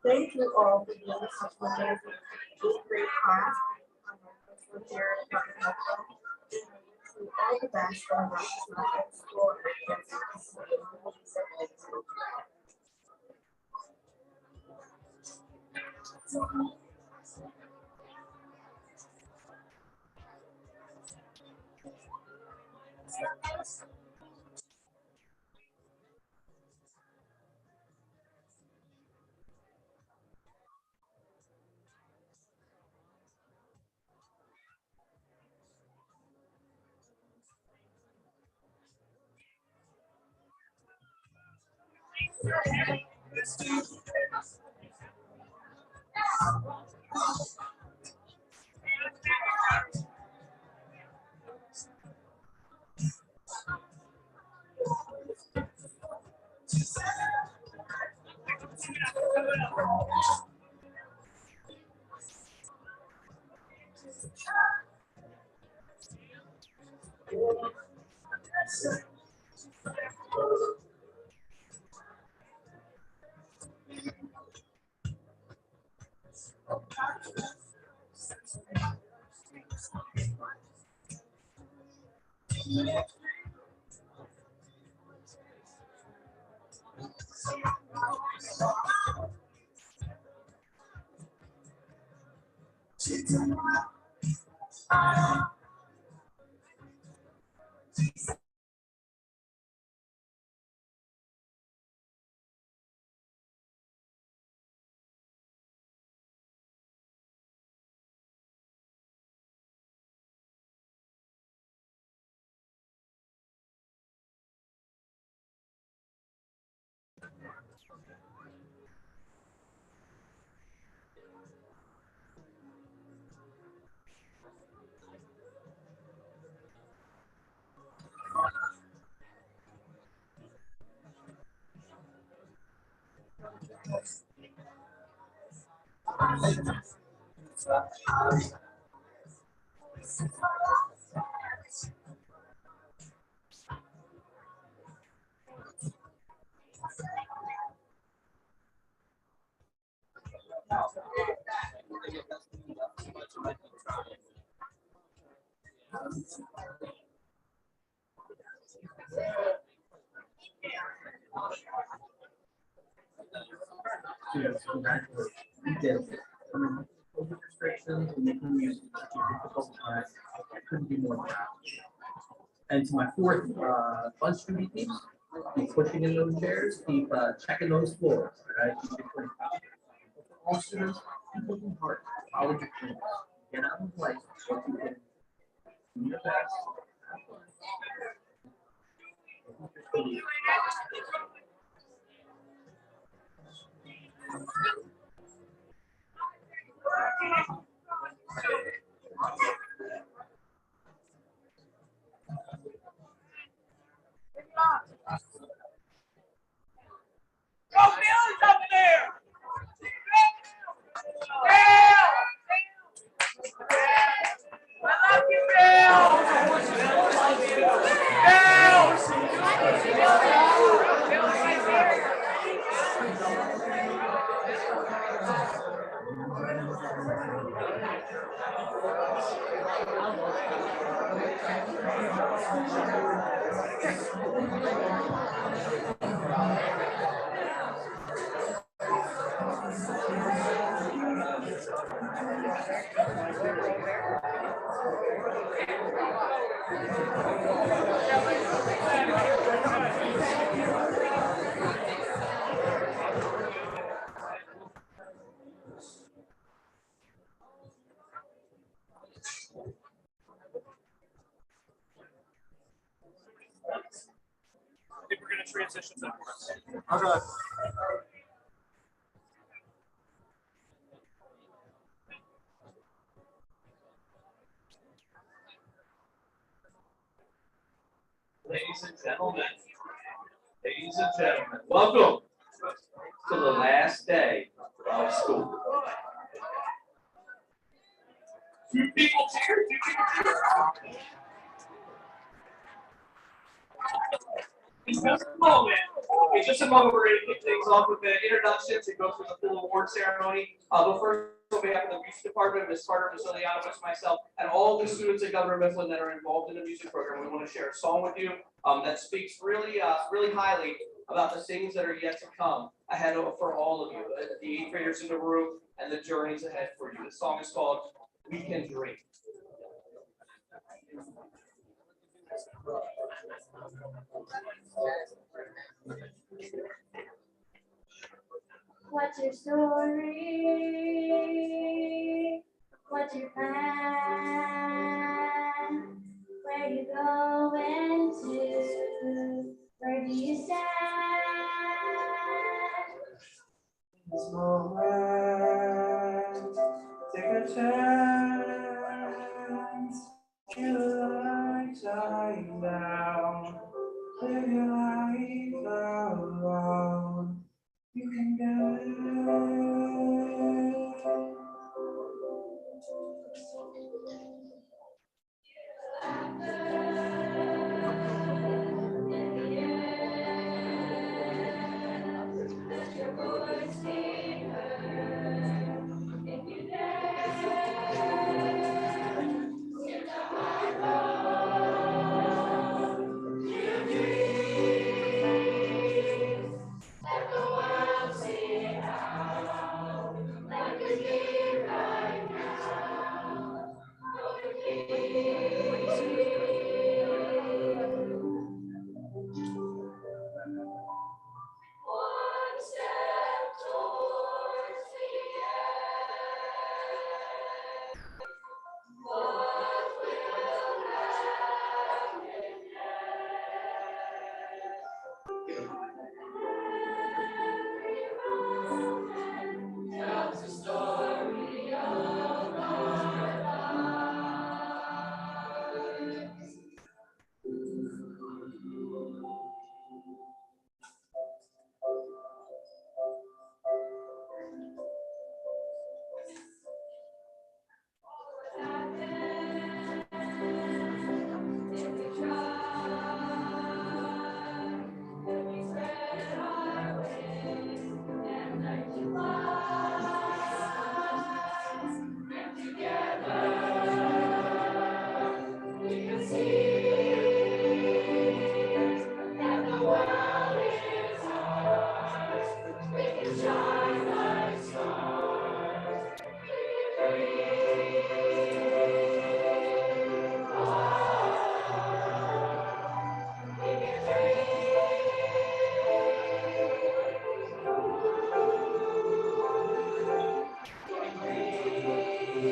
Thank you all for being such an amazing eighth grade class. We're here at Dr. Michael. To all the best for our school and Students, congratulations. You did it. COVID restrictions and making music such a difficult time. I couldn't be more proud. And to my fourth bunch to be teams, keep pushing in those chairs, keep checking those floors. All right? Keep it clean. For all students, keep working hard. Follow your dreams. Get out of life what you can. Do your best. Go Bills up there! Bill! I love you, Bill! I think we're going to transition that once. Okay. Ladies and gentlemen, welcome to the last day of school. Two people cheer, In just a moment, we're going to kick things off with the introductions and go through the full award ceremony. But first, on behalf of the music department, Ms. Carter, Ms. Liliana, myself, and all the students at Governor Mifflin that are involved in the music program, we want to share a song with you that speaks really highly about the things that are yet to come ahead for all of you, the 8th graders in the room, and the journeys ahead for you. The song is called We Can Dream. What's your story? What's your plan? Where you going to? Where do you stand? This moment, take a chance. Feel the light shine down. Live your life out loud. You can do it. And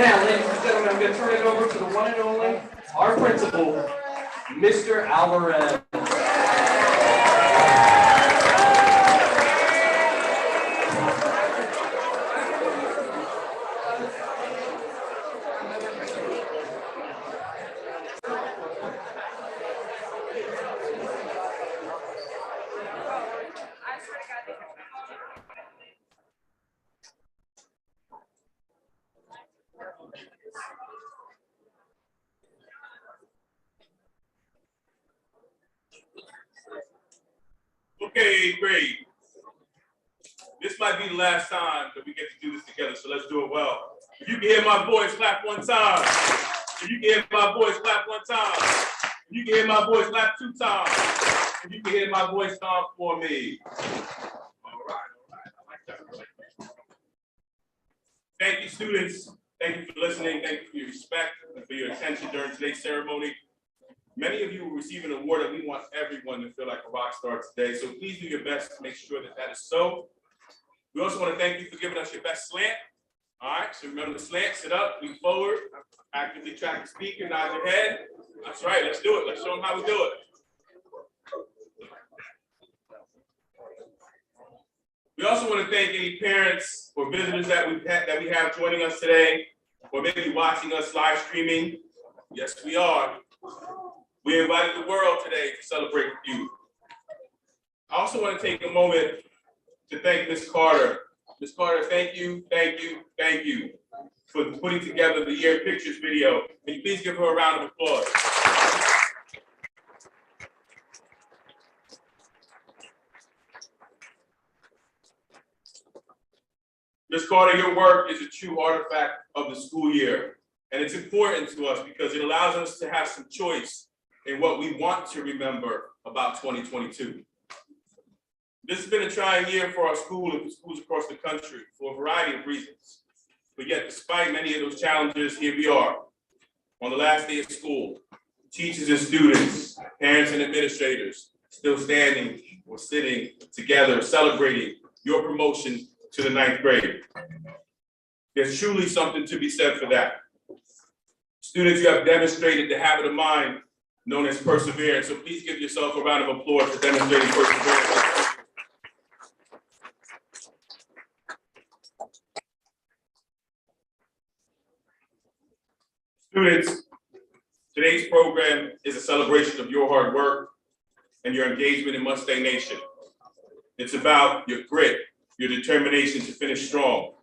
now, ladies and gentlemen, I'm going to turn it over to the one and only, our principal, Mr. Alvarez. Okay, great. This might be the last time that we get to do this together, so let's do it well. If you can hear my voice, clap one time. If you can hear my voice, clap one time. If you can hear my voice, clap 2 times. If you can hear my voice, stomp for me. All right. I like that. Thank you, students. Thank you for listening. Thank you for your respect and for your attention during today's ceremony. Many of you will receive an award, and we want everyone to feel like a rock star today. So please do your best to make sure that that is so. We also want to thank you for giving us your best slant. All right, so remember the slant, sit up, lean forward, actively track the speaker, nod your head. That's right, let's do it. Let's show them how we do it. We also want to thank any parents or visitors that we have joining us today, or maybe watching us live streaming. Yes, we are. We invited the world today to celebrate with you. I also want to take a moment to thank Ms. Carter. Ms. Carter, thank you for putting together the Year Pictures video. Can you please give her a round of applause? Ms. Carter, your work is a true artifact of the school year, and it's important to us because it allows us to have some choice in what we want to remember about 2022. This has been a trying year for our school and for schools across the country for a variety of reasons. But yet, despite many of those challenges, here we are on the last day of school. Teachers and students, parents and administrators, still standing or sitting together, celebrating your promotion to the 9th grade. There's truly something to be said for that. Students, you have demonstrated the habit of mind known as perseverance. So please give yourself a round of applause for demonstrating perseverance. Students, today's program is a celebration of your hard work and your engagement in Mustang Nation. It's about your grit, your determination to finish strong.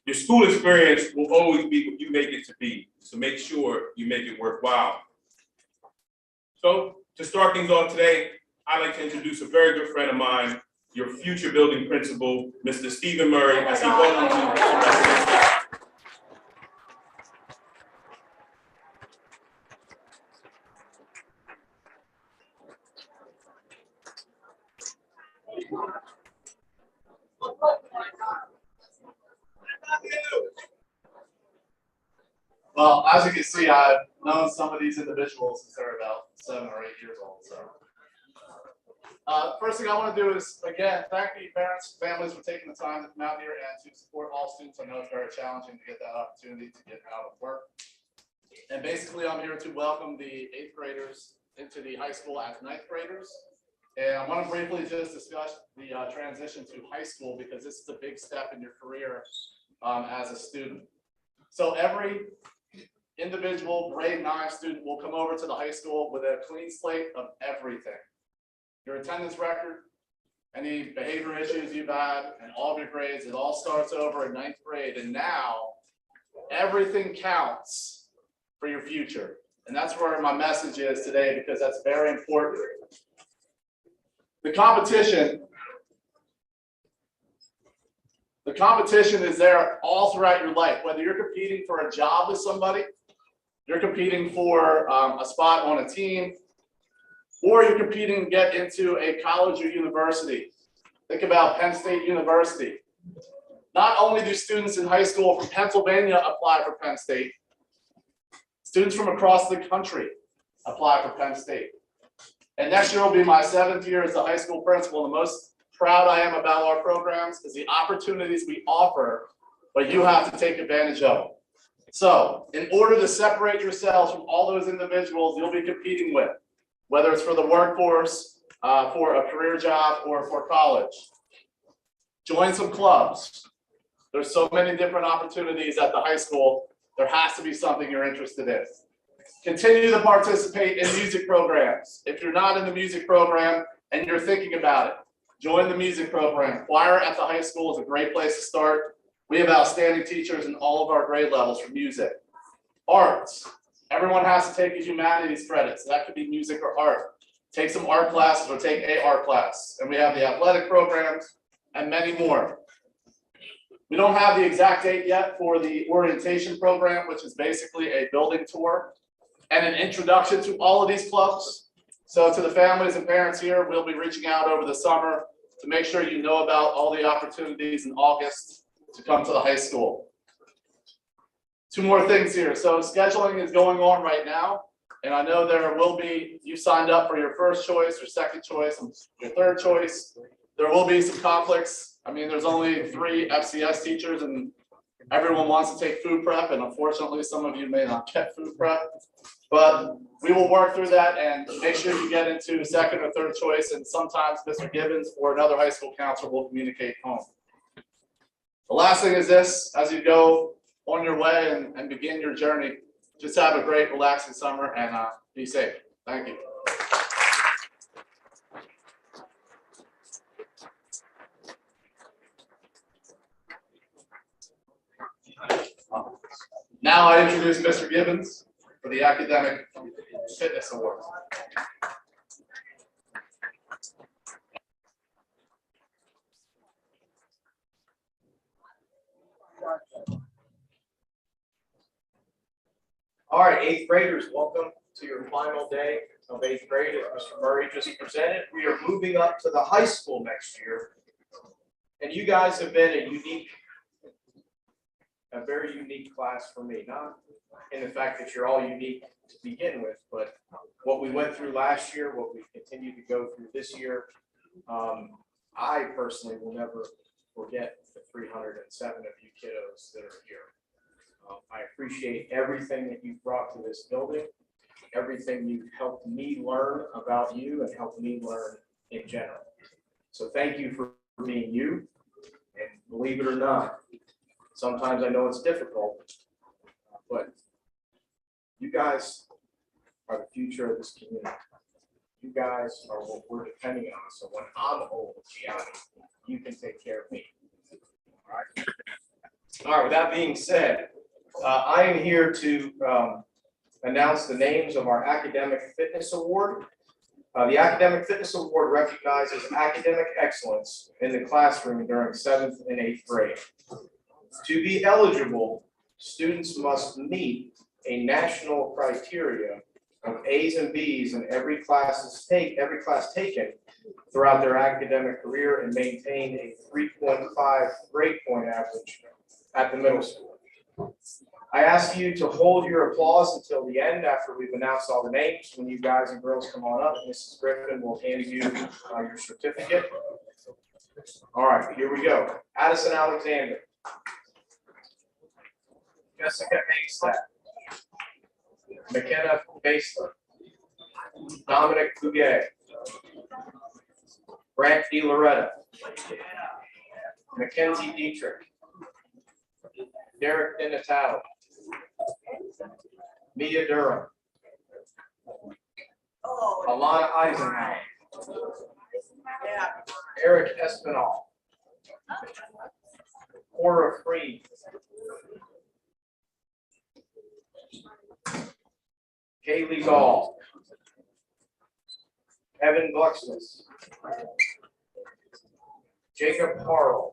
Your school experience will always be what you make it to be, so make sure you make it worthwhile. So to start things off today, I'd like to introduce a very good friend of mine, your future building principal, Mr. Stephen Murray, as he welcomes you. Well, as you can see, I've known some of these individuals since they're about 7 or 8 years old. So, first thing I want to do is, again, thank the parents, families for taking the time to come out here and to support all students. I know it's very challenging to get that opportunity to get out of work. And basically, I'm here to welcome the 8th graders into the high school as 9th graders. And I want to briefly just discuss the transition to high school because this is a big step in your career as a student. So every individual grade 9 student will come over to the high school with a clean slate of everything. Your attendance record, any behavior issues you've had, and all of your grades, it all starts over in 9th grade. And now everything counts for your future. And that's where my message is today, because that's very important. The competition is there all throughout your life, whether you're competing for a job with somebody, you're competing for a spot on a team, or you're competing to get into a college or university. Think about Penn State University. Not only do students in high school from Pennsylvania apply for Penn State, students from across the country apply for Penn State. And next year will be my 7th year as a high school principal. And the most proud I am about our programs is the opportunities we offer, but you have to take advantage of. So in order to separate yourselves from all those individuals you'll be competing with, whether it's for the workforce, for a career job, or for college, join some clubs. There's so many different opportunities at the high school. There has to be something you're interested in. Continue to participate in music programs. If you're not in the music program and you're thinking about it, join the music program. Choir at the high school is a great place to start. We have outstanding teachers in all of our grade levels for music. Arts. Everyone has to take a humanities credit, so that could be music or art. Take some art classes or take a art class. And we have the athletic programs and many more. We don't have the exact date yet for the orientation program, which is basically a building tour and an introduction to all of these clubs. So to the families and parents here, we'll be reaching out over the summer to make sure you know about all the opportunities in August to come to the high school. 2 more things here. So scheduling is going on right now. And I know there will be, you signed up for your first choice, your second choice, and your third choice. There will be some conflicts. I mean, there's only 3 FCS teachers and everyone wants to take food prep. And unfortunately, some of you may not get food prep. But we will work through that and make sure you get into second or third choice. And sometimes Mr. Gibbons or another high school counselor will communicate home. The last thing is this: as you go on your way and begin your journey, just have a great, relaxing summer and be safe. Thank you. Now I introduce Mr. Gibbons for the Academic Fitness Awards. All right, 8th graders, welcome to your final day of 8th grade. As Mr. Murray just presented, we are moving up to the high school next year. And you guys have been a very unique class for me, not in the fact that you're all unique to begin with, but what we went through last year, what we continue to go through this year. I personally will never forget the 307 of you kiddos that are here. I appreciate everything that you've brought to this building, everything you've helped me learn about you and helped me learn in general. So thank you for being you. And believe it or not, sometimes I know it's difficult, but you guys are the future of this community. You guys are what we're depending on. So when I'm old, Gianni, you can take care of me. All right. All right, with that being said, I am here to announce the names of our Academic Fitness Award. The Academic Fitness Award recognizes academic excellence in the classroom during 7th and 8th grade. To be eligible, students must meet a national criteria of A's and B's in every class taken throughout their academic career and maintain a 3.5 grade point average at the middle school. I ask you to hold your applause until the end after we've announced all the names. When you guys and girls come on up, Mrs. Griffin will hand you your certificate. All right, here we go. Addison Alexander. Jessica Hagstad. McKenna Basler. Dominic Bouguet. Grant DiLoretta. Mackenzie Dietrich. Derek DiNatale. Mia Durham. Alana Eisenhower. Eric Espinal. Cora Freed. Kaylee Gall. Evan Glucksmith. Jacob Harrell.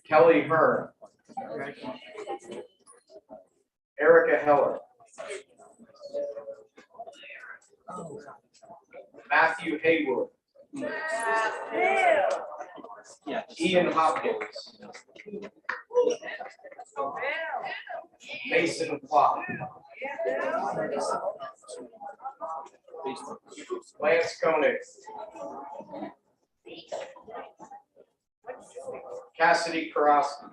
Kelly Hearn. Erica Heller. Matthew Haywood. Yeah. Ian Hopkins. Mason Clark. Lance Koenig. Cassidy Karofsky.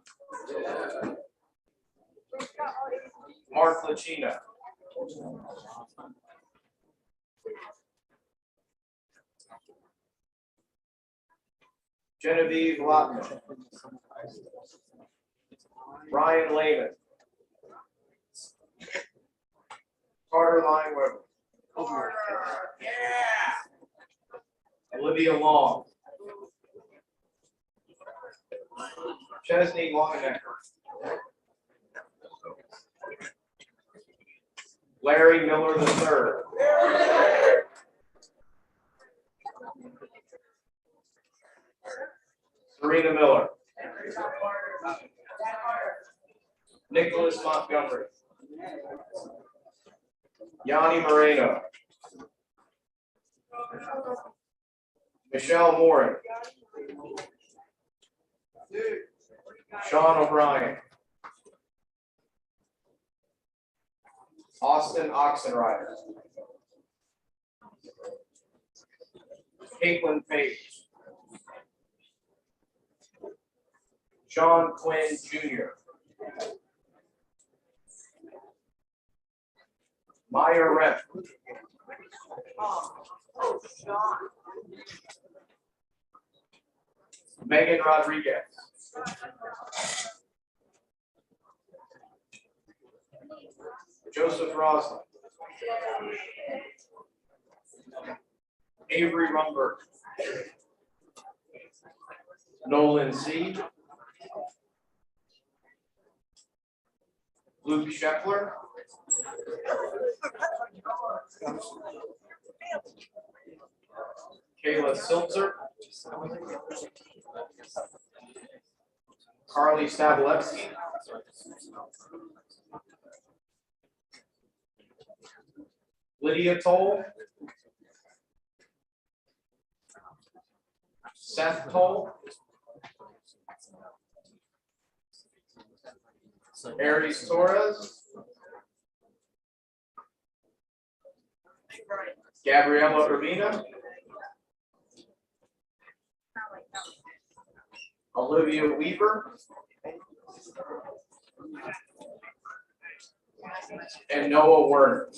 Mark Lachina. Genevieve Lotman. Ryan Lehman. Carter Lineweber. Olivia Long. Chesney Longenecker. Larry Miller III. Serena Miller. Nicholas Montgomery. Yanni Moreno. Michelle Morin. Sean O'Brien. Austin Oxenrider. Caitlin Page. Sean Quinn Jr. Maya Rep. Megan Rodriguez. Joseph Roslin. Avery Rumberg. Nolan C. Luke Scheffler. Kayla Siltzer. Carly Stabilewski. Lydia Toll. Seth Toll. Aries Torres. Gabriela Urbina. Olivia Weaver. And Noah Werner.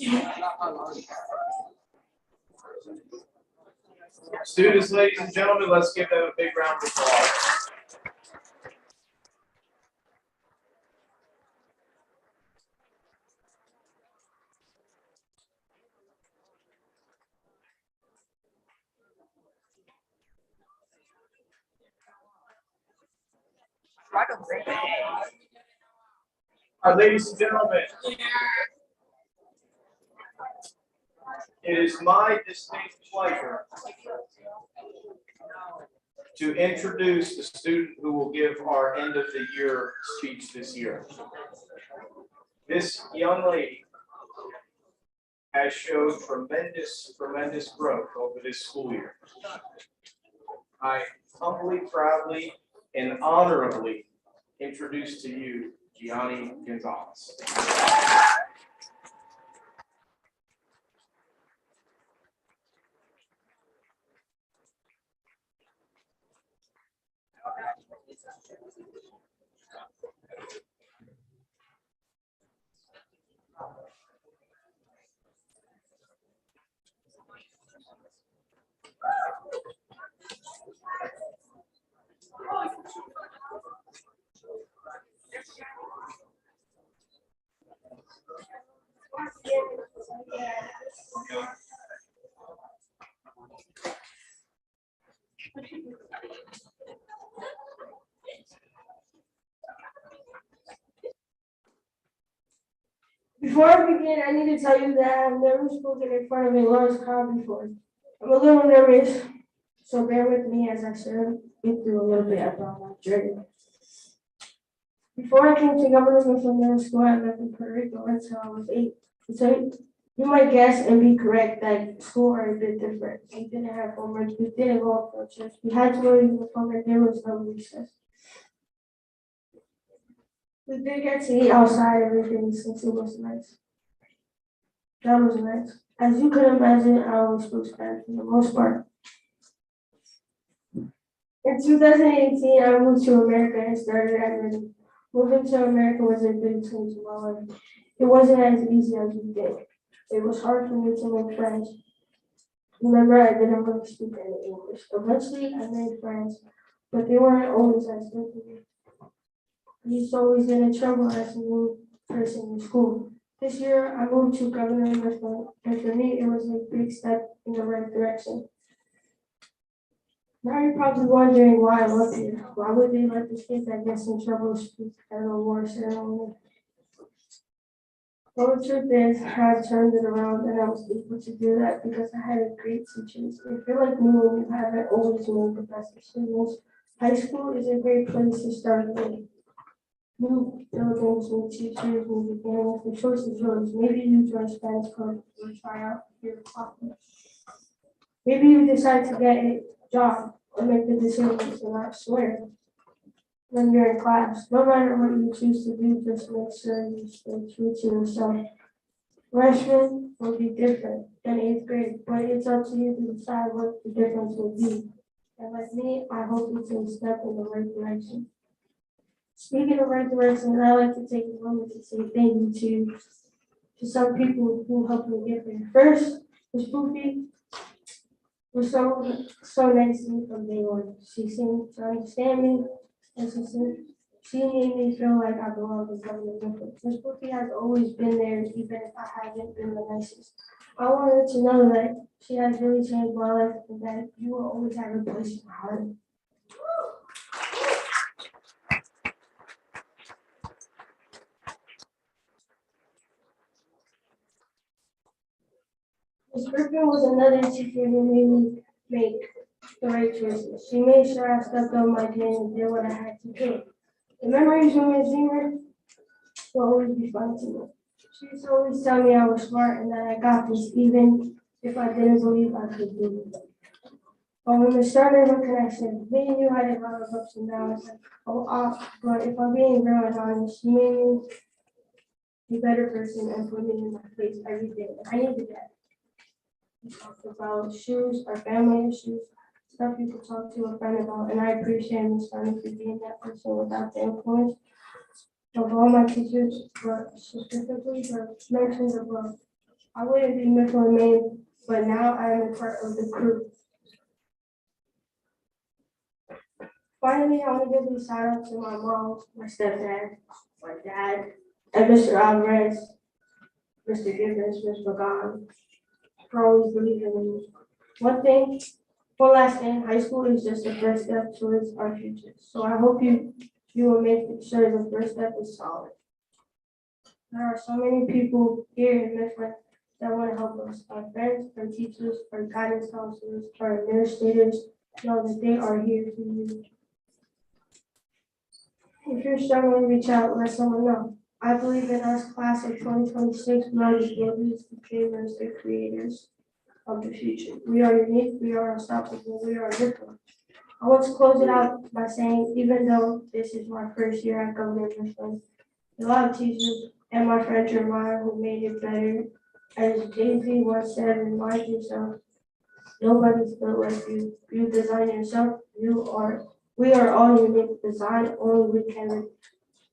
Students, ladies and gentlemen, let's give them a big round of applause. Ladies and gentlemen, it is my distinct pleasure to introduce the student who will give our end of the year speech this year. This young lady has showed tremendous growth over this school year. I humbly, proudly, and honorably introduce to you Gianni Gonzalez. Before I begin, I need to tell you that I have never spoken in front of a large crowd before. I'm a little nervous, So bear with me as I share with you a little bit about my journey. Before I came to Governor Mifflin Middle School, I lived in Puerto Rico until I was 8. So you might guess and be correct that school are a bit different. We didn't have homework, we didn't go up for church, we had to wear uniform and there was no recess. We did get to eat outside every day since it was nice. That was nice. As you could imagine, I always spoke Spanish for the most part. In 2018, I moved to America and started at Reading. Moving to America was a big change in my life. It wasn't as easy as you think. It was hard for me to make friends. Remember, I didn't really speak any English. Eventually, I made friends, but they weren't always as good to me. I used to always get in trouble as a new person in school. This year, I moved to Governor Mifflin, and for me, it was a big step in the right direction. Now you're probably wondering why I love here. Why would they let the kids that gets in trouble speak at a war ceremony? Well, the truth is, I've turned it around and I was able to do that because I had a great teachers. If you're like me and you haven't always made the best decisions, high school is a great place to start with. New buildings, new teachers, new beginnings, the choice is yours. Maybe you join Spanish club or try out your classes. Maybe you decide to get a job or make the decision to not swear when you're in class. No matter what you choose to do, just make sure you stay true to yourself. Freshman will be different than 8th grade, but it's up to you to decide what the difference will be. And like me, I hope you can step in the right direction. Speaking of right direction, I like to take a moment to say thank you to some people who helped me get there. First, Ms. Poofy was so nice to me from day one. She seemed to understand me, and she made me feel like I belonged in Governor Mifflin. Ms. Poofy has always been there, even if I haven't been the nicest. I wanted to know that she has really changed my life and that you will always have a place in my heart. Ms. Griffin was another teacher who made me make the right choices. She made sure I stepped on my game and did what I had to do. The memories from Ms. Zimmer will always be fun to me. She used to always tell me I was smart and that I got this, even if I didn't believe I could do it. But when we started a connection, me and you had a lot of ups and downs. But if I'm being real and honest, she made me a better person and put me in my place every day. And I needed that. We talked about shoes, our family issues, stuff you could talk to a friend about, and I appreciate Ms. Sunny for being that person without the influence of all my teachers, but specifically the mentioned above. I wouldn't be Mifflin Maine, but now I am a part of the crew. Finally, I want to give a shout out to my mom, my stepdad, my dad, and Mr. Alvarez, Mr. Gibbons, Ms. McGon, for always believing in me. One last thing, high school is just the first step towards our future. So I hope you will make sure the first step is solid. There are so many people here in Mifflin that want to help us. Our friends, our teachers, our guidance counselors, our administrators know that they are here for you. If you're struggling, reach out, let someone know. I believe in us, class of 2026, we are the builders, the dreamers, the creators of the future. We are unique, we are unstoppable, we are different. I want to close it out by saying, even though this is my first year at Governor Mifflin, a lot of teachers and my friend Jeremiah who made it better. As Jay-Z once said, remind yourself, nobody's built like you. You design yourself, we are all unique, design only we can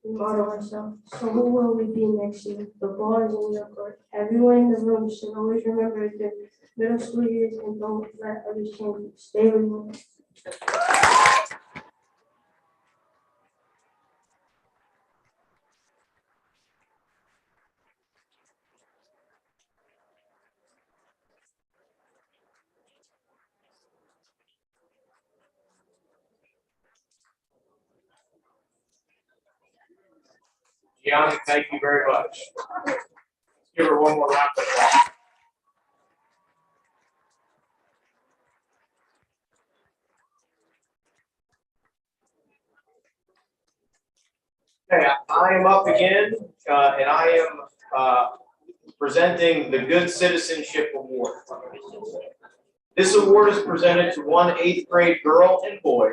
remodel ourselves. So who will we be next year? The ball is in your court. Everyone in the room should always remember their middle school years and don't let others change you. Stay with me. Gianni, thank you very much. Give her one more round of applause. Okay, I am up again, and I am presenting the Good Citizenship Award. This award is presented to one 8th grade girl and boy.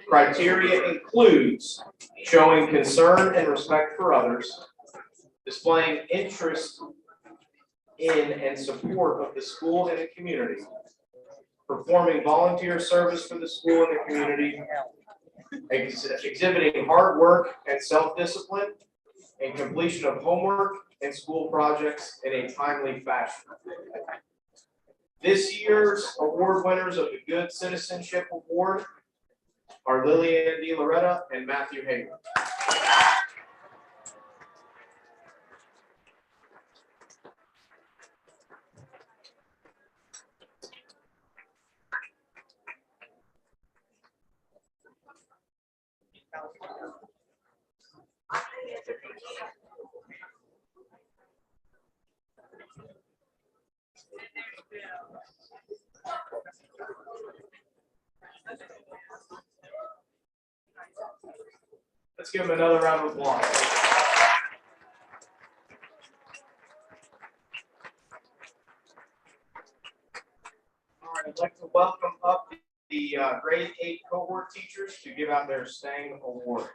Criteria includes showing concern and respect for others, displaying interest in and support of the school and the community, performing volunteer service for the school and the community, exhibiting hard work and self-discipline, and completion of homework and school projects in a timely fashion. This year's award winners of the Good Citizenship Award are Lillian De Loretta and Matthew Hager. Let's give them another round of applause. All right, I'd like to welcome up the grade 8 cohort teachers to give out their STANG awards.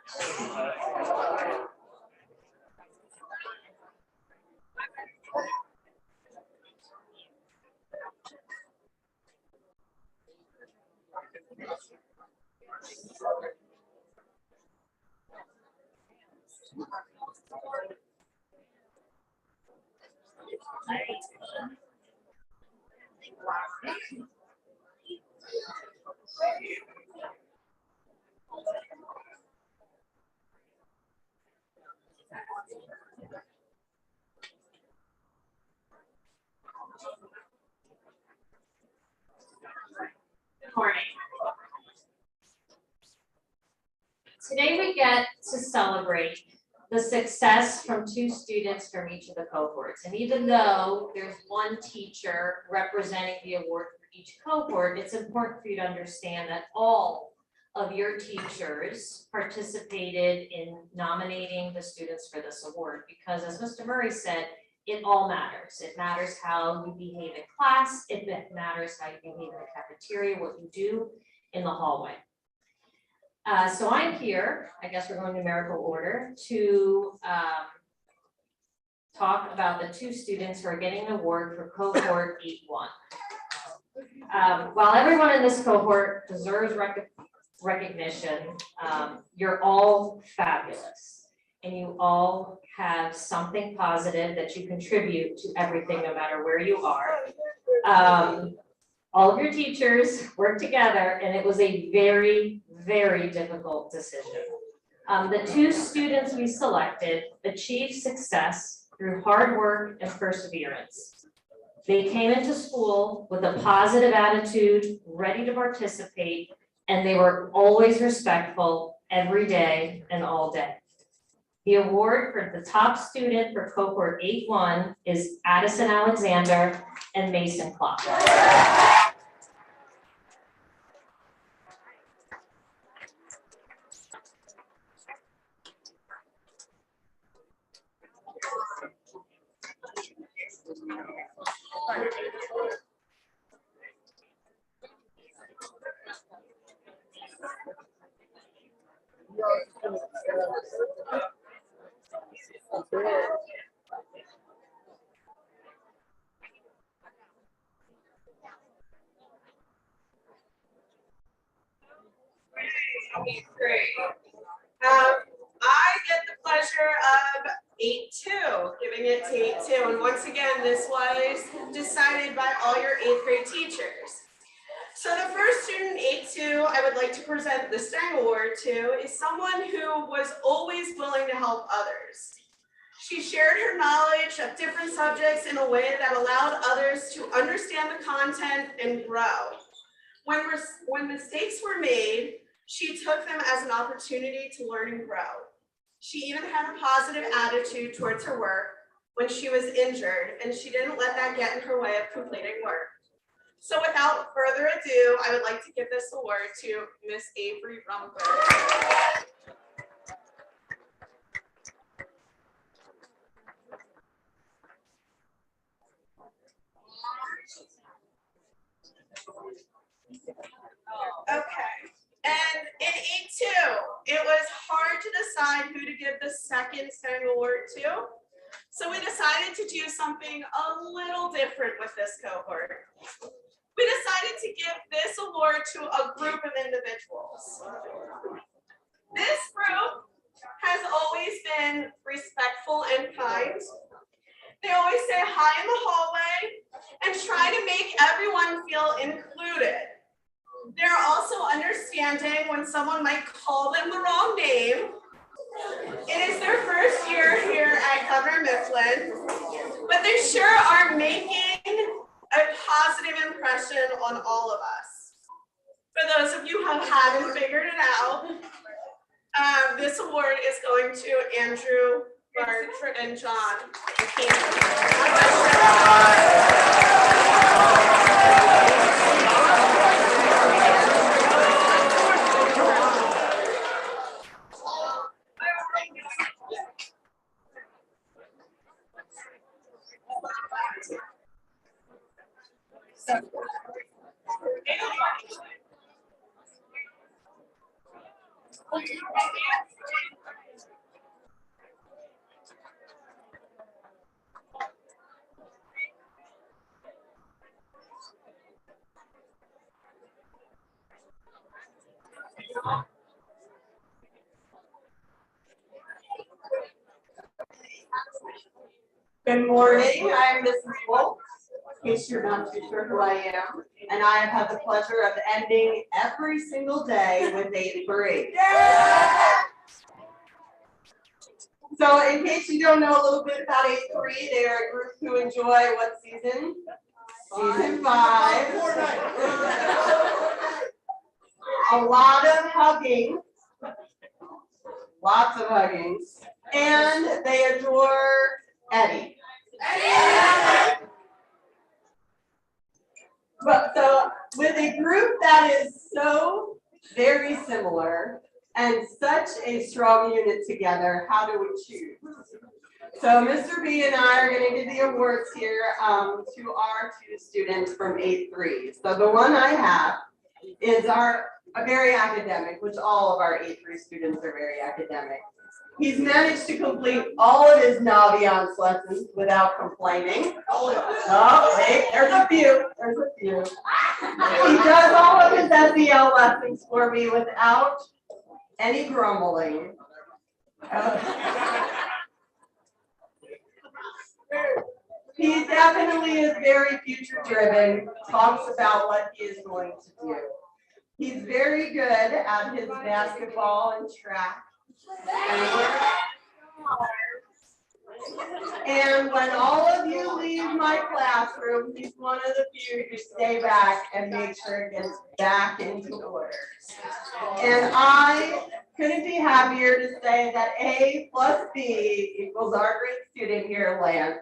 Good morning. Today we get to celebrate the success from 2 students from each of the cohorts. And even though there's one teacher representing the award for each cohort, it's important for you to understand that all of your teachers participated in nominating the students for this award, because as Mr. Murray said, it all matters. It matters how you behave in class. It matters how you behave in the cafeteria, what you do in the hallway. So I'm here, I guess we're going numerical order, to talk about the 2 students who are getting an award for cohort 8-1. While everyone in this cohort deserves recognition, you're all fabulous, and you all have something positive that you contribute to everything, no matter where you are. All of your teachers worked together, and it was a very, very difficult decision. The 2 students we selected achieved success through hard work and perseverance. They came into school with a positive attitude, ready to participate, and they were always respectful every day and all day. The award for the top student for cohort 8-1 is Addison Alexander and Mason Clark. Great. I get the pleasure of 8-2, giving it to 8-2. And once again, this was decided by all your 8th grade teachers. So the first student, 8-2, I would like to present the STANG Award to is someone who was always willing to help others. She shared her knowledge of different subjects in a way that allowed others to understand the content and grow. When mistakes were made, she took them as an opportunity to learn and grow. She even had a positive attitude towards her work when she was injured, and she didn't let that get in her way of completing work. So without further ado, I would like to give this award to Miss Avery Rumberg. it was hard to decide who to give the second standing award to. So we decided to do something a little different with this cohort. We decided to give this award to a group of individuals. This group has always been respectful and kind. They always say hi in the hallway and try to make everyone feel included. They're also understanding when someone might call them the wrong name. It is their first year here at Governor Mifflin, but they sure are making a positive impression on all of us. For those of you who haven't figured it out, this award is going to Andrew, Bart, and John. Good morning, I'm Mrs. Wolf, in case you're not too sure who I am, and I have had the pleasure of ending every single day with 8th grade. So in case you don't know a little bit about 8th grade, they are a group who enjoy what season? Season 5. A lot of hugging, lots of hugging, and they adore Eddie. But so with a group that is so very similar and such a strong unit together, how do we choose? So Mr. B and I are going to give the awards here to our 2 students from 8-3. So the one I have is a very academic, which all of our 8-3 students are very academic. He's managed to complete all of his Naviance lessons without complaining. Oh, wait, there's a few. He does all of his SEL lessons for me without any grumbling. He definitely is very future driven, talks about what he is going to do. He's very good at his basketball and track. And when all of you leave my classroom, he's one of the few who stay back and make sure it gets back into order. And I couldn't be happier to say that A plus B equals our great student here, Lance.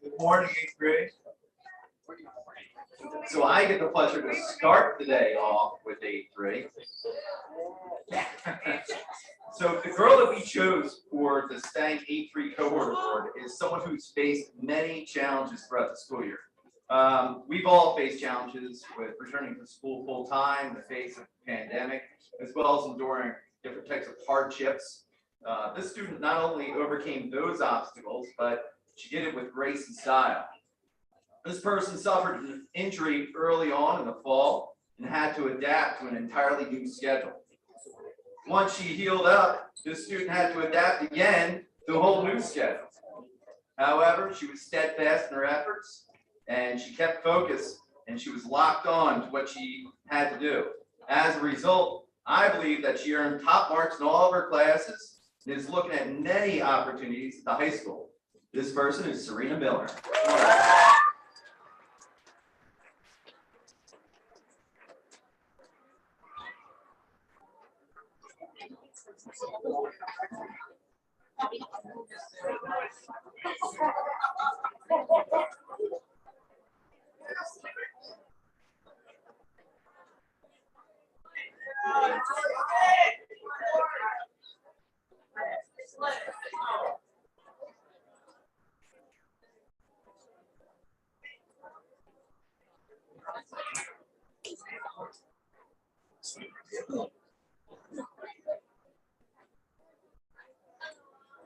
Good morning, 8th grade. So I get the pleasure to start the day off with 8-3. So the girl that we chose for the Stank 8-3 cohort award is someone who's faced many challenges throughout the school year. We've all faced challenges with returning to school full time in the face of the pandemic, as well as enduring different types of hardships. This student not only overcame those obstacles, but she did it with grace and style. This person suffered an injury early on in the fall and had to adapt to an entirely new schedule. Once she healed up, this student had to adapt again to a whole new schedule. However, she was steadfast in her efforts and she kept focused and she was locked on to what she had to do. As a result, I believe that she earned top marks in all of her classes and is looking at many opportunities at the high school. This person is Serena Miller.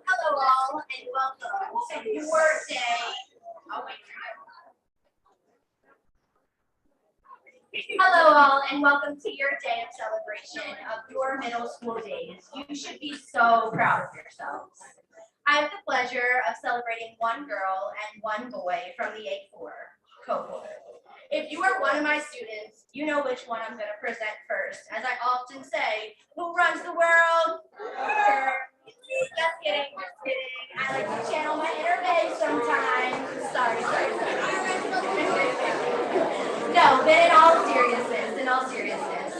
Hello all and welcome to your day. Oh wait. Hello all and welcome to your day of celebration of your middle school days. You should be so proud of yourselves. I have the pleasure of celebrating one girl and one boy from the 8-4 cohort. If you are one of my students, you know which one I'm going to present first. As I often say, who runs the world? Her. Just kidding, just kidding. I like to channel my inner babe sometimes. Sorry. No, but in all seriousness,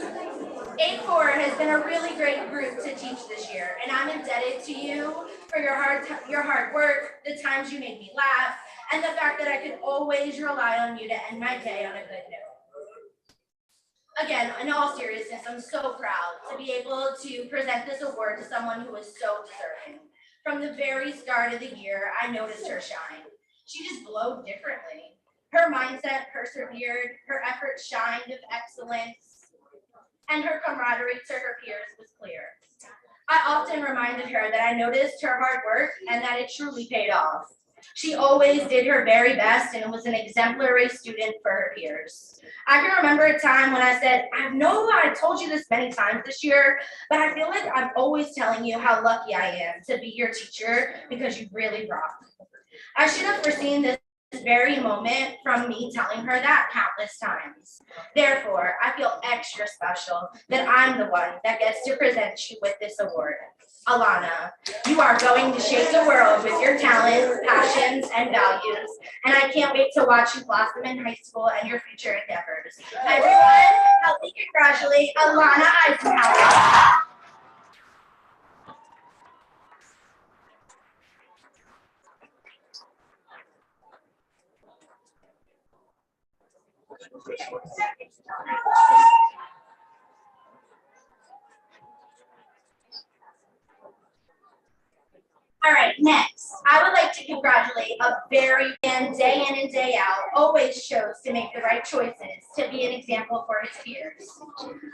8-4 has been a really great group to teach this year, and I'm indebted to you for your hard work, the times you made me laugh, and the fact that I could always rely on you to end my day on a good note. Again, in all seriousness, I'm so proud to be able to present this award to someone who is so deserving. From the very start of the year, I noticed her shine. She just glowed differently. Her mindset persevered, her efforts shined with excellence, and her camaraderie to her peers was clear. I often reminded her that I noticed her hard work and that it truly paid off. She always did her very best and was an exemplary student for her peers. I can remember a time when I said, I know I told you this many times this year, but I feel like I'm always telling you how lucky I am to be your teacher because you really rock. I should have foreseen this very moment from me telling her that countless times. Therefore, I feel extra special that I'm the one that gets to present you with this award. Alana, you are going to shape the world with your talents, passions, and values, and I can't wait to watch you blossom in high school and your future endeavors. Everyone, help me congratulate Alana Eisenhower. All right, next, I would like to congratulate a very man, day in and day out, always chose to make the right choices to be an example for his peers.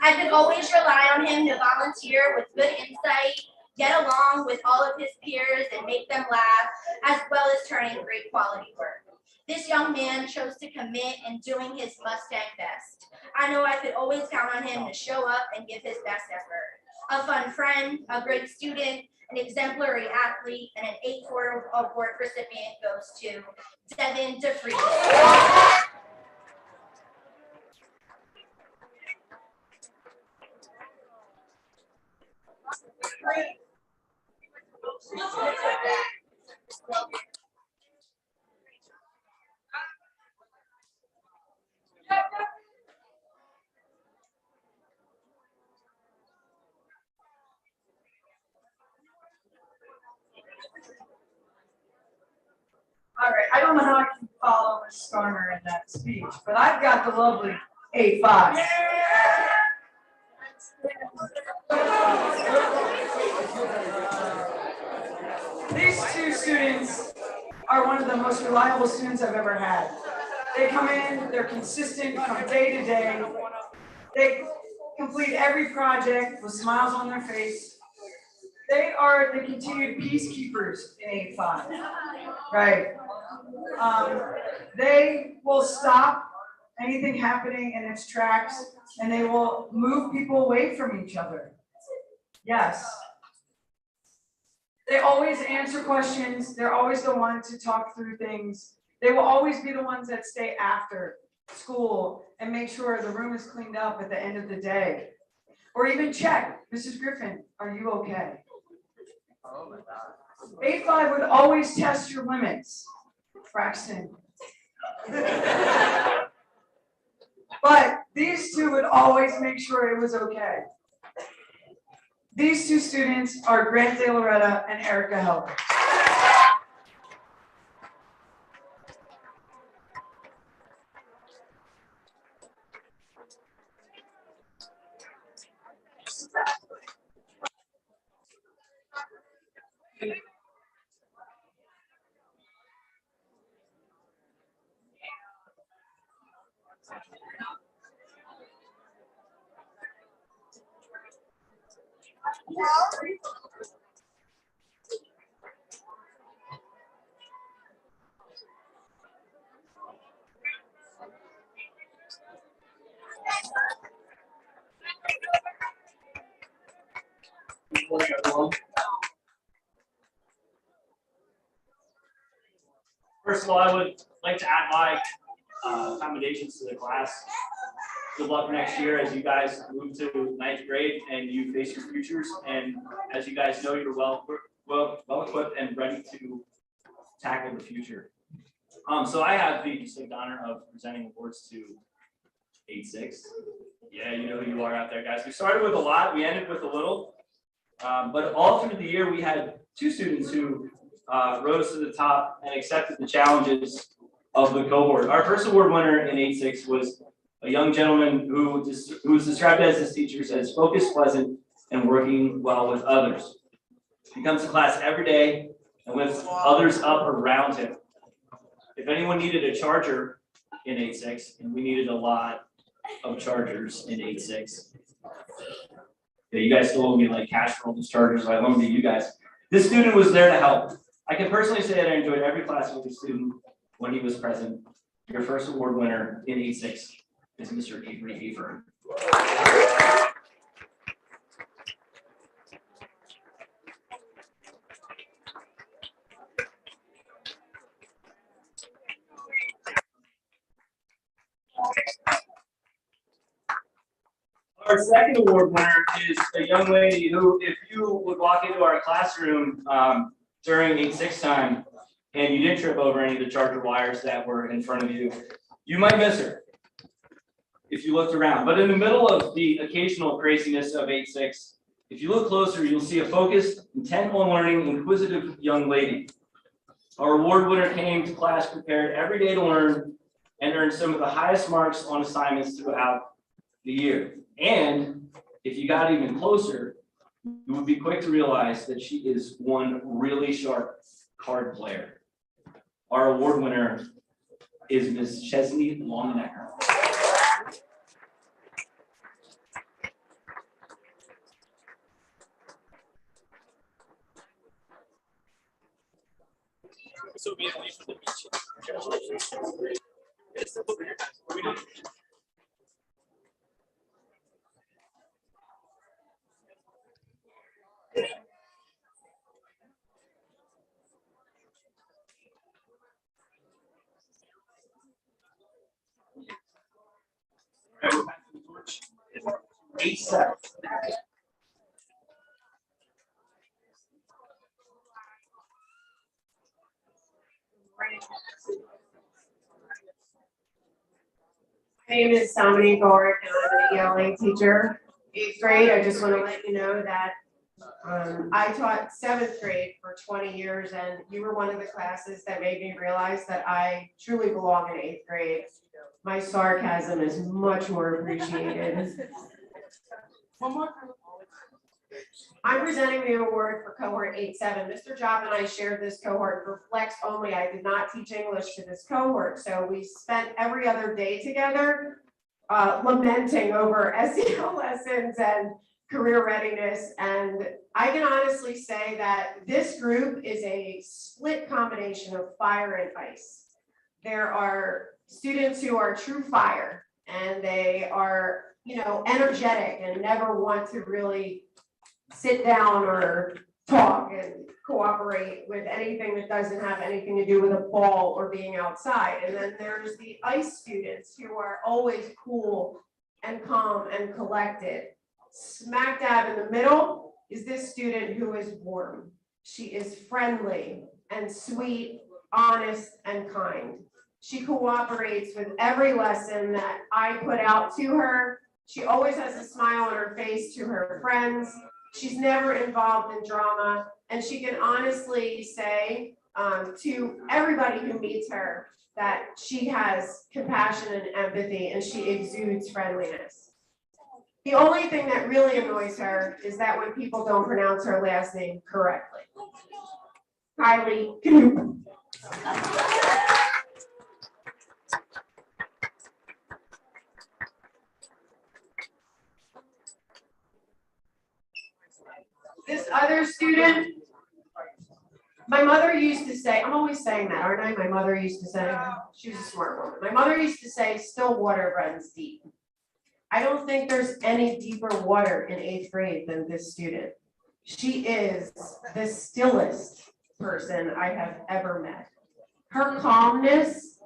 I could always rely on him to volunteer with good insight, get along with all of his peers and make them laugh, as well as turn in great quality work. This young man chose to commit in doing his Mustang best. I know I could always count on him to show up and give his best effort. A fun friend, a great student, an exemplary athlete, and an 8-4 award recipient goes to Devin DeFries. All right, I don't know how I can follow Ms. Starmer in that speech, but I've got the lovely 8-5. These two students are one of the most reliable students I've ever had. They come in, they're consistent from day to day. They complete every project with smiles on their face. They are the continued peacekeepers in 8-5, right? They will stop anything happening in its tracks, and they will move people away from each other. Yes. They always answer questions. They're always the ones to talk through things. They will always be the ones that stay after school and make sure the room is cleaned up at the end of the day. Or even check, Mrs. Griffin, are you okay? 8-5 would always test your limits, Braxton. But these two would always make sure it was okay. These two students are Grant De Loretta and Erica Heller. First of all, I would like to add my commendations to the class. Good luck next year as you guys move to 9th grade and you face your futures. And as you guys know, you're well equipped and ready to tackle the future. So I have the distinct honor of presenting awards to 8-6. Yeah, you know who you are out there, guys. We started with a lot, we ended with a little. But all through the year, we had two students who rose to the top and accepted the challenges of the cohort. Our first award winner in 8-6 was a young gentleman who was described as his teachers as focused, pleasant, and working well with others. He comes to class every day and lifts others up around him. If anyone needed a charger in 8-6, and we needed a lot of chargers in 8-6. Yeah, you guys still owe me like cash for all those chargers, so I loaned to you guys. This student was there to help. I can personally say that I enjoyed every class with the student when he was present. Your first award winner in 8-6 is Mr. Avery Hafer. Our second award winner is a young lady who, if you would walk into our classroom during 8-6 time and you didn't trip over any of the charger wires that were in front of you, you might miss her if you looked around. But in the middle of the occasional craziness of 8-6, if you look closer, you'll see a focused, intent on learning, inquisitive young lady. Our award winner came to class prepared every day to learn and earned some of the highest marks on assignments throughout the year. And if you got even closer, you would be quick to realize that she is one really sharp card player. Our award winner is Ms. Chesney Longnecker. This will be at least for the beach. Congratulations. It's over here, guys. What are we doing? All right, we're back to the torch. 8-7. My name is Dominique Gord, and I'm an ELA teacher. 8th grade, I just want to let you know that I taught 7th grade for 20 years, and you were one of the classes that made me realize that I truly belong in 8th grade. My sarcasm is much more appreciated. I'm presenting the award for cohort 8-7. Mr. Job and I shared this cohort for flex only. I did not teach English to this cohort, so we spent every other day together lamenting over SEL lessons and career readiness. And I can honestly say that this group is a split combination of fire and ice. There are students who are true fire, and they are, energetic and never want to really sit down or talk and cooperate with anything that doesn't have anything to do with a ball or being outside. And then there's the ice students who are always cool and calm and collected. Smack dab in the middle is this student who is warm. She is friendly and sweet, honest and kind. She cooperates with every lesson that I put out to her. She always has a smile on her face to her friends. She's never involved in drama, and she can honestly say to everybody who meets her that she has compassion and empathy, and she exudes friendliness. The only thing that really annoys her is that when people don't pronounce her last name correctly. Kylie Knoop. This other student, my mother used to say, I'm always saying that, aren't I? My mother used to say, she was a smart woman. My mother used to say, still water runs deep. I don't think there's any deeper water in 8th grade than this student. She is the stillest person I have ever met. Her calmness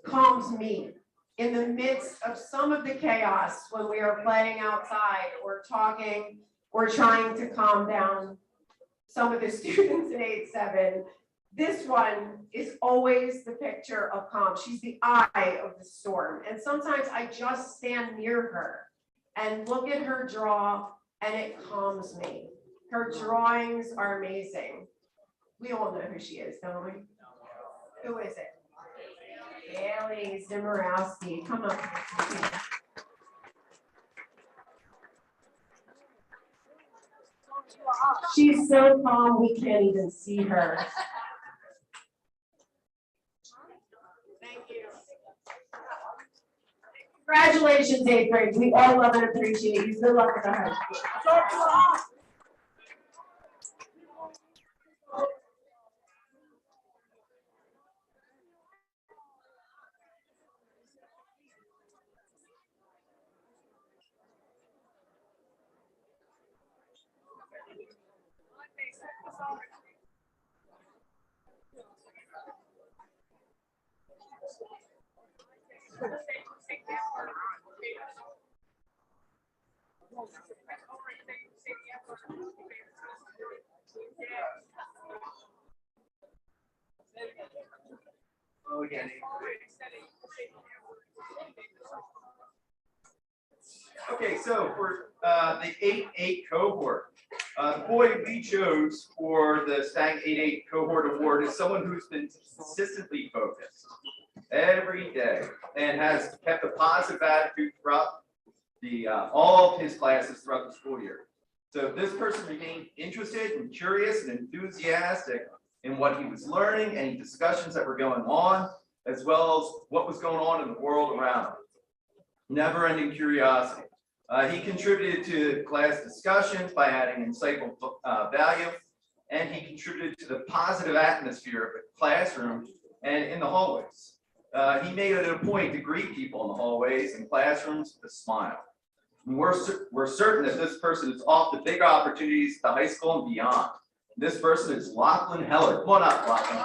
calms me in the midst of some of the chaos when we are playing outside or talking or trying to calm down some of the students in 8-7. This one is always the picture of calm. She's the eye of the storm. And sometimes I just stand near her and look at her draw, and it calms me. Her drawings are amazing. We all know who she is, don't we? Who is it? Bailey Zimmerowski. Come on. She's so calm, we can't even see her. Thank you. Congratulations, 8th grade. We all love and appreciate you. Good luck at the high school. Oh, again. Okay, so for the 8-8 cohort, the boy we chose for the Stang 8-8 cohort award is someone who's been consistently focused every day and has kept a positive attitude throughout the all of his classes throughout the school year. So this person remained interested and curious and enthusiastic in what he was learning, any discussions that were going on, as well as what was going on in the world around him. Never-ending curiosity. He contributed to class discussions by adding insightful value, and he contributed to the positive atmosphere of the classroom and in the hallways. He made it a point to greet people in the hallways and classrooms with a smile. And we're certain that this person is off to big opportunities at the high school and beyond. This person is Lachlan Heller. Come on up, Lachlan.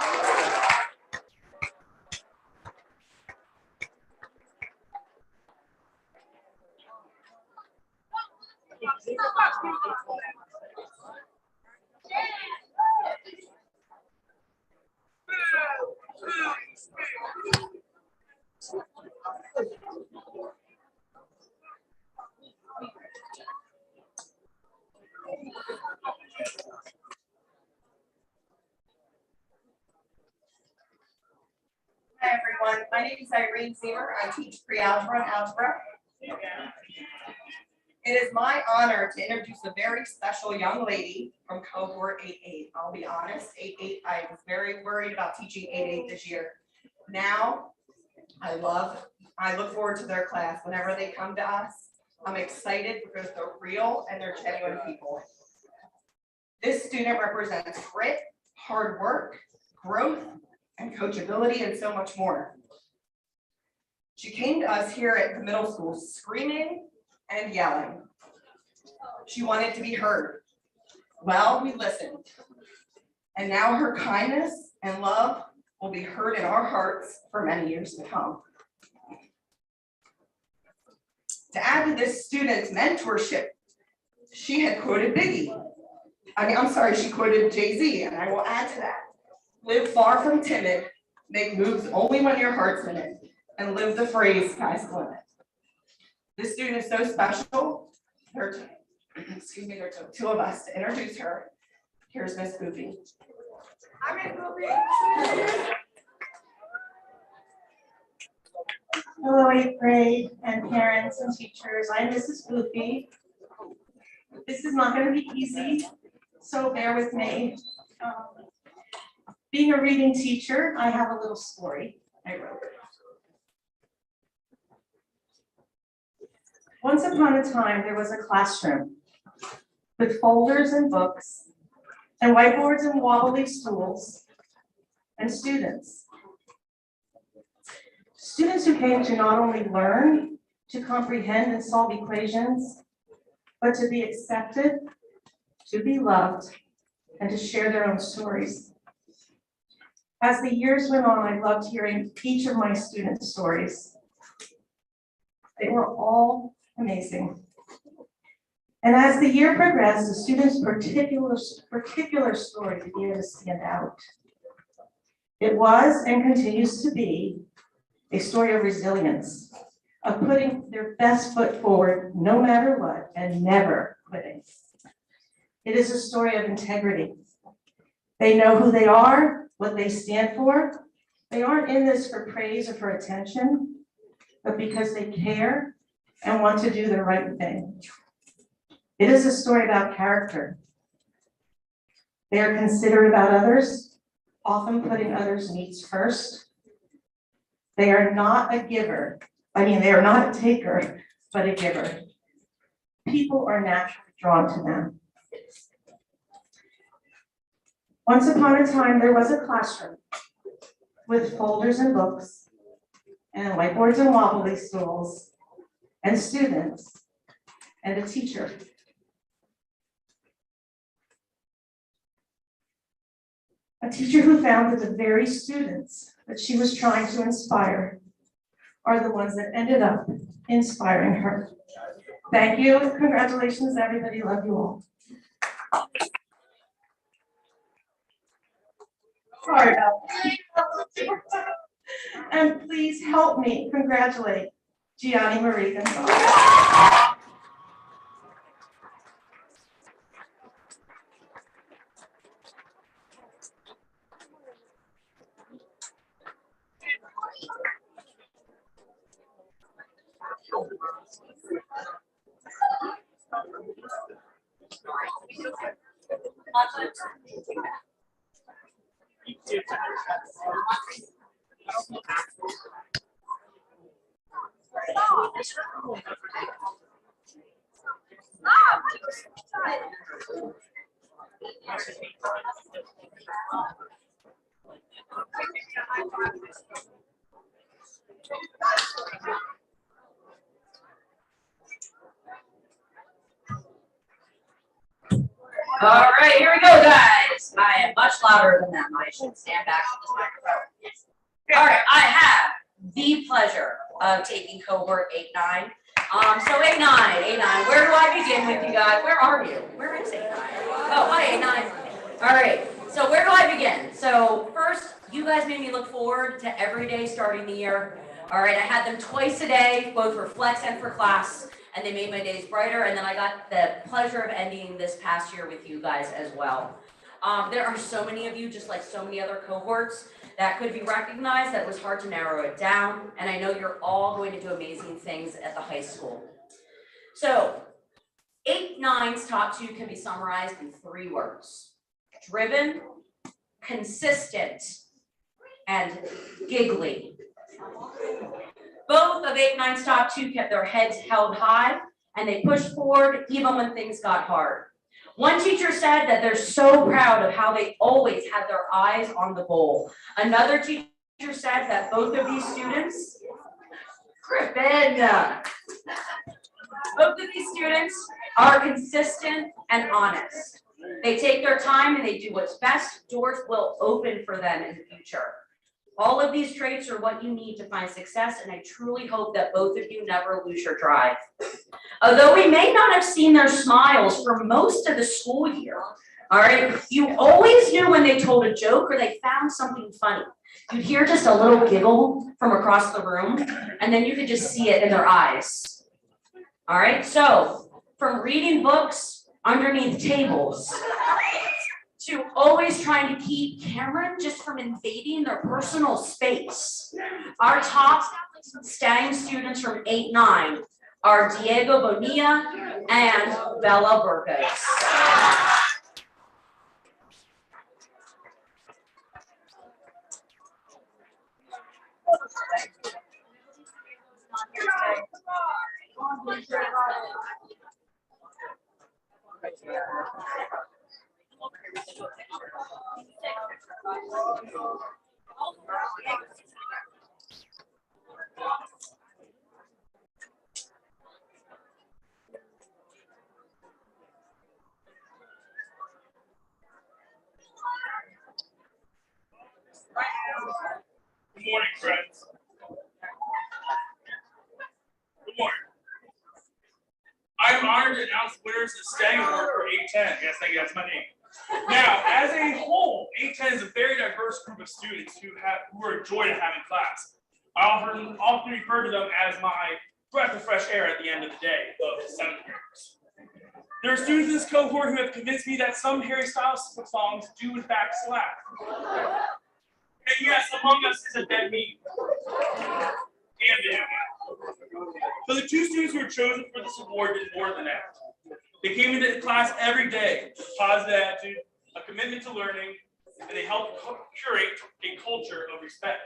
Hi, everyone. My name is Irene Zemer. I teach pre-algebra and algebra. It is my honor to introduce a very special young lady from cohort 8-8. I'll be honest, 8-8, I was very worried about teaching 8-8 this year. Now, I look forward to their class. Whenever they come to us, I'm excited because they're real and they're genuine people. This student represents grit, hard work, growth, and coachability, and so much more. She came to us here at the middle school screaming and yelling. She wanted to be heard. Well, we listened. And now her kindness and love will be heard in our hearts for many years to come. To add to this student's mentorship, she had quoted Biggie. She quoted Jay-Z, and I will add to that. Live far from timid, make moves only when your heart's in it, and live the phrase, sky's the limit. This student is so special. excuse me, there took two of us to introduce her. Here's Miss Goofy. I'm in Goofy. Hello, 8th grade and parents and teachers. I'm Mrs. Goofy. This is not going to be easy, so bear with me. Being a reading teacher, I have a little story I wrote. Once upon a time, there was a classroom with folders and books and whiteboards and wobbly stools and students. Students who came to not only learn, to comprehend and solve equations, but to be accepted, to be loved, and to share their own stories. As the years went on, I loved hearing each of my students' stories. They were all amazing. And as the year progressed, the students' particular story began to stand out. It was and continues to be a story of resilience, of putting their best foot forward no matter what and never quitting. It is a story of integrity. They know who they are, what they stand for. They aren't in this for praise or for attention, but because they care and want to do the right thing. It is a story about character. They are considerate about others, often putting others' needs first. They are not a giver. They are not a taker, but a giver. People are naturally drawn to them. Once upon a time, there was a classroom with folders and books and whiteboards and wobbly stools and students and a teacher. A teacher who found that the very students that she was trying to inspire are the ones that ended up inspiring her. Thank you. Congratulations, everybody. Love you all. Sorry about that. And please help me congratulate Gianni Marie Gonzalez. All right, here we go, guys. I am much louder than them. I should stand back from this microphone. All right, I have the pleasure of taking cohort 8-9. So 8-9, where do I begin with you guys? Where are you? Where is 8-9? Oh, hi, 8-9. All right, so where do I begin? So first, you guys made me look forward to every day starting the year. All right, I had them twice a day, both for flex and for class, and they made my days brighter, and then I got the pleasure of ending this past year with you guys as well. There are so many of you, just like so many other cohorts, that could be recognized, that it was hard to narrow it down, and I know you're all going to do amazing things at the high school. So 8-9's top 2 can be summarized in 3 words: driven, consistent, and giggly. Both of 8-9's top 2 kept their heads held high, and they pushed forward even when things got hard. One teacher said that they're so proud of how they always had their eyes on the goal. Another teacher said that both of these students, both of these students are consistent and honest. They take their time and they do what's best. Doors will open for them in the future. All of these traits are what you need to find success, and I truly hope that both of you never lose your drive. Although we may not have seen their smiles for most of the school year, all right, you always knew when they told a joke or they found something funny. You'd hear just a little giggle from across the room, and then you could just see it in their eyes. All right, so from reading books underneath tables to always trying to keep Cameron just from invading their personal space. Our top STANG students from 8-9 are Diego Bonilla and Bella Burgos. Good morning, friends. Good morning. I'm honored to announce winners of the STANG Award for 810. Yes, thank you, that's my name. Now, as a whole, 810 is a very diverse group of students who are a joy to have in class. I often refer to them as my breath of fresh air at the end of the day of 7th graders. There are students in this cohort who have convinced me that some Harry Styles songs do in fact slap. And yes, among us is a dead meat. So the two students who were chosen for this award did more than that. They came into class every day with a positive attitude, a commitment to learning, and they helped curate a culture of respect.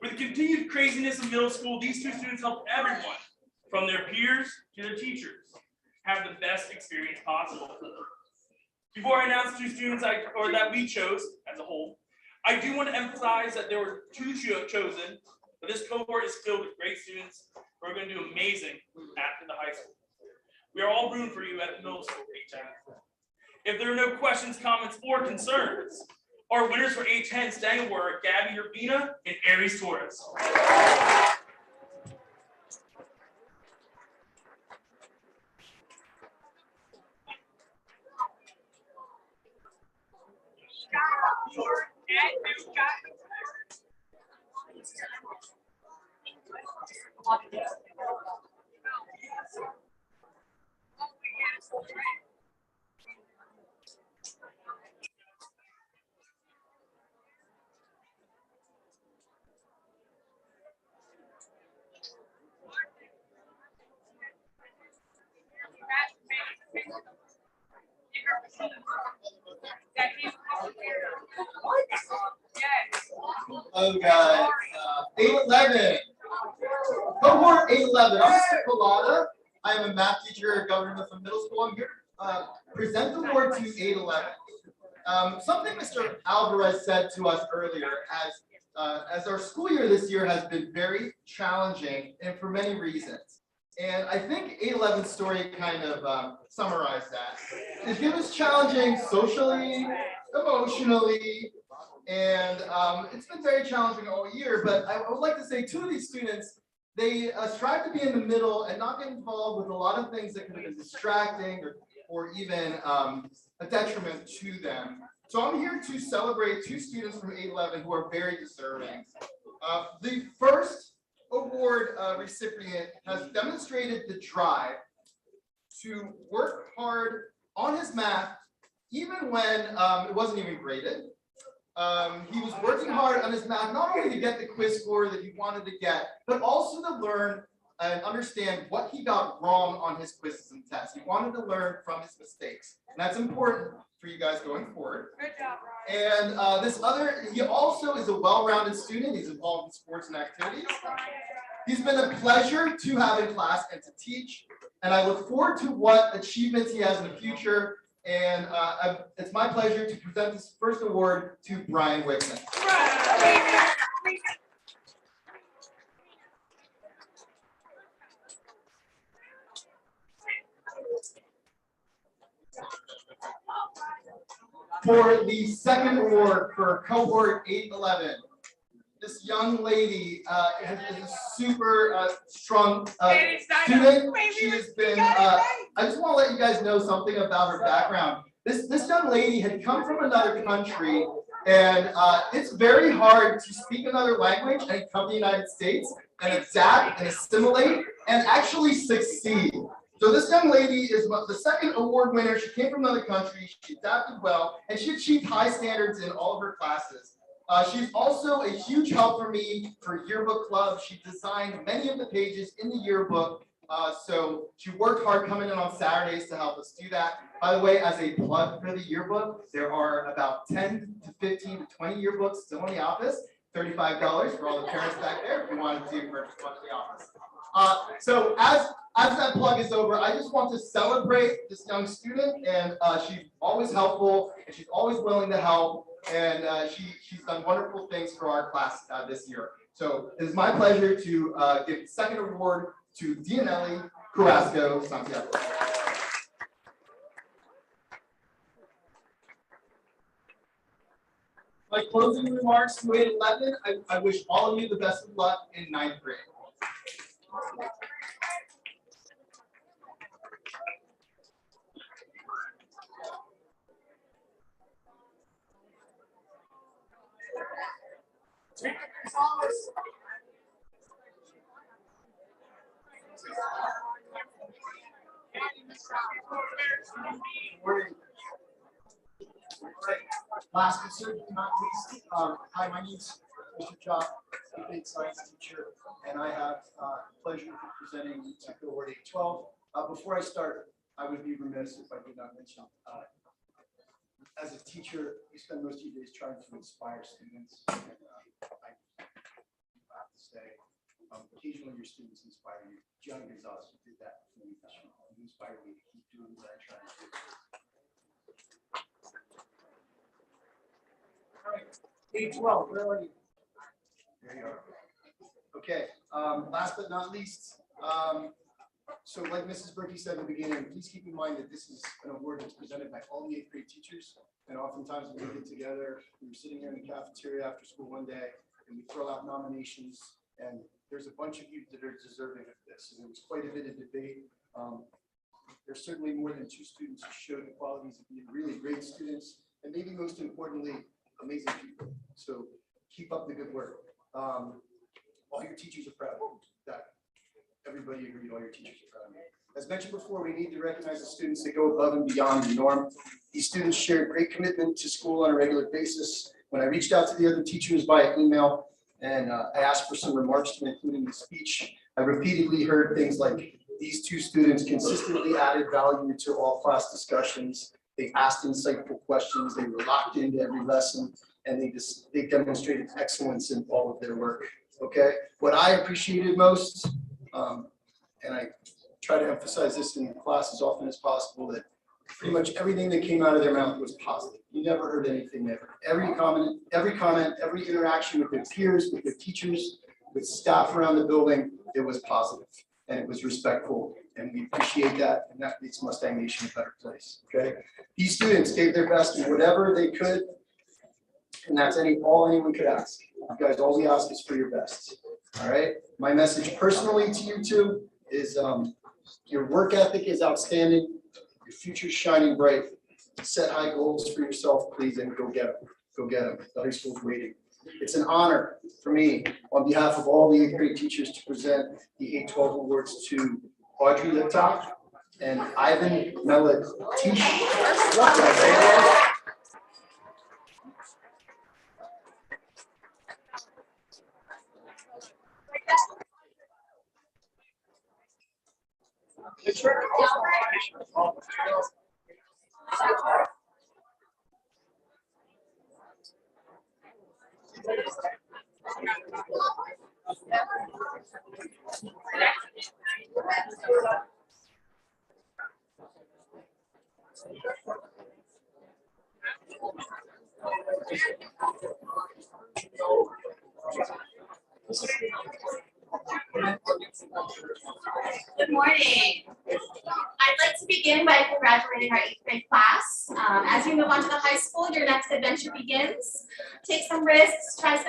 With the continued craziness of middle school, these two students helped everyone, from their peers to their teachers, have the best experience possible. Before I announce two students that we chose as a whole, I do want to emphasize that there were two chosen, but this cohort is filled with great students who are going to do amazing after the high school. We are all rooting for you at the middle school 810. If there are no questions, comments, or concerns, our winners for 810 STANG Award are Gabby Urbina and Aries Torres. Oh guys, 811. Cohort 811. I'm Mr. Collada. I am a math teacher at Government from Middle School. I'm here to present the award to 811. Something Mr. Alvarez said to us earlier, as our school year this year has been very challenging and for many reasons. And I think 811's story kind of summarized that. It's been challenging socially, emotionally, and it's been very challenging all year, but I would like to say two of these students, they strive to be in the middle and not get involved with a lot of things that could have been distracting or even a detriment to them. So I'm here to celebrate two students from 811 who are very deserving. The first award recipient has demonstrated the drive to work hard on his math, even when it wasn't even graded. He was working hard on his math, not only to get the quiz score that he wanted to get, but also to learn and understand what he got wrong on his quizzes and tests. He wanted to learn from his mistakes. And that's important for you guys going forward. Good job, Ryan. And he also is a well-rounded student. He's involved in sports and activities. He's been a pleasure to have in class and to teach. And I look forward to what achievements he has in the future. And it's my pleasure to present this first award to Brian Wickman. For the second award for cohort 811, this young lady is a super strong student. She has been, I just want to let you guys know something about her background. This young lady had come from another country, and it's very hard to speak another language and come to the United States and adapt and assimilate and actually succeed. So this young lady is the second award winner. She came from another country. She adapted well, and she achieved high standards in all of her classes. She's also a huge help for me for yearbook club. She designed many of the pages in the yearbook. So she worked hard coming in on Saturdays to help us do that. By the way, as a plug for the yearbook, there are about 10 to 15 to 20 yearbooks still in the office. $35 for all the parents back there if you wanted to purchase one in the office. So as that plug is over, I just want to celebrate this young student, and she's always helpful, and she's always willing to help, and she's done wonderful things for our class this year. So it is my pleasure to give the second award to Dianelli Carrasco Santiago. My closing remarks to 811, I wish all of you the best of luck in 9th grade. Last but certainly not least, hi, my name's Mr. Chop, a big science teacher, and I have the pleasure of presenting to cohort 812. Before I start, I would be remiss if I did not mention, as a teacher, you spend most of your days trying to inspire students, and I have to say, occasionally your students inspire you. John Gonzalez did that for me this year. He inspired me to keep doing what I try to do. All right, 812, where are you? There you are. Okay, last but not least, so like Mrs. Berkey said in the beginning, please keep in mind that this is an award that's presented by all the 8th grade teachers. And oftentimes when we get together, we were sitting here in the cafeteria after school one day, and we throw out nominations, and there's a bunch of you that are deserving of this. And there was quite a bit of debate. There's certainly more than 2 students who showed the qualities of being really great students, and maybe most importantly, amazing people. So keep up the good work. All your teachers are proud of you. That everybody agreed, all your teachers are proud of you. As mentioned before, we need to recognize the students that go above and beyond the norm. These students shared great commitment to school on a regular basis. When I reached out to the other teachers via email and I asked for some remarks to include in the speech, I repeatedly heard things like, these 2 students consistently added value to all class discussions. They asked insightful questions. They were locked into every lesson, and they demonstrated excellence in all of their work. Okay, what I appreciated most, and I try to emphasize this in class as often as possible, that pretty much everything that came out of their mouth was positive. You never heard anything negative. Every comment, every interaction with their peers, with their teachers, with staff around the building, it was positive and it was respectful, and we appreciate that, and that makes Mustang Nation a better place. Okay, these students gave their best in whatever they could, and that's all anyone could ask. You guys, all we ask is for your best. All right. My message personally to you 2 is your work ethic is outstanding. Your future's shining bright. Set high goals for yourself, please, and go get them. Go get them. The high school's waiting. It's an honor for me, on behalf of all the 8th grade teachers, to present the 812 awards to Audrey Liptok and Ivan Melatish. Good morning. I'd like to begin by congratulating our 8th grade class. As you move on to the high school, your next adventure begins. Take some risks, try some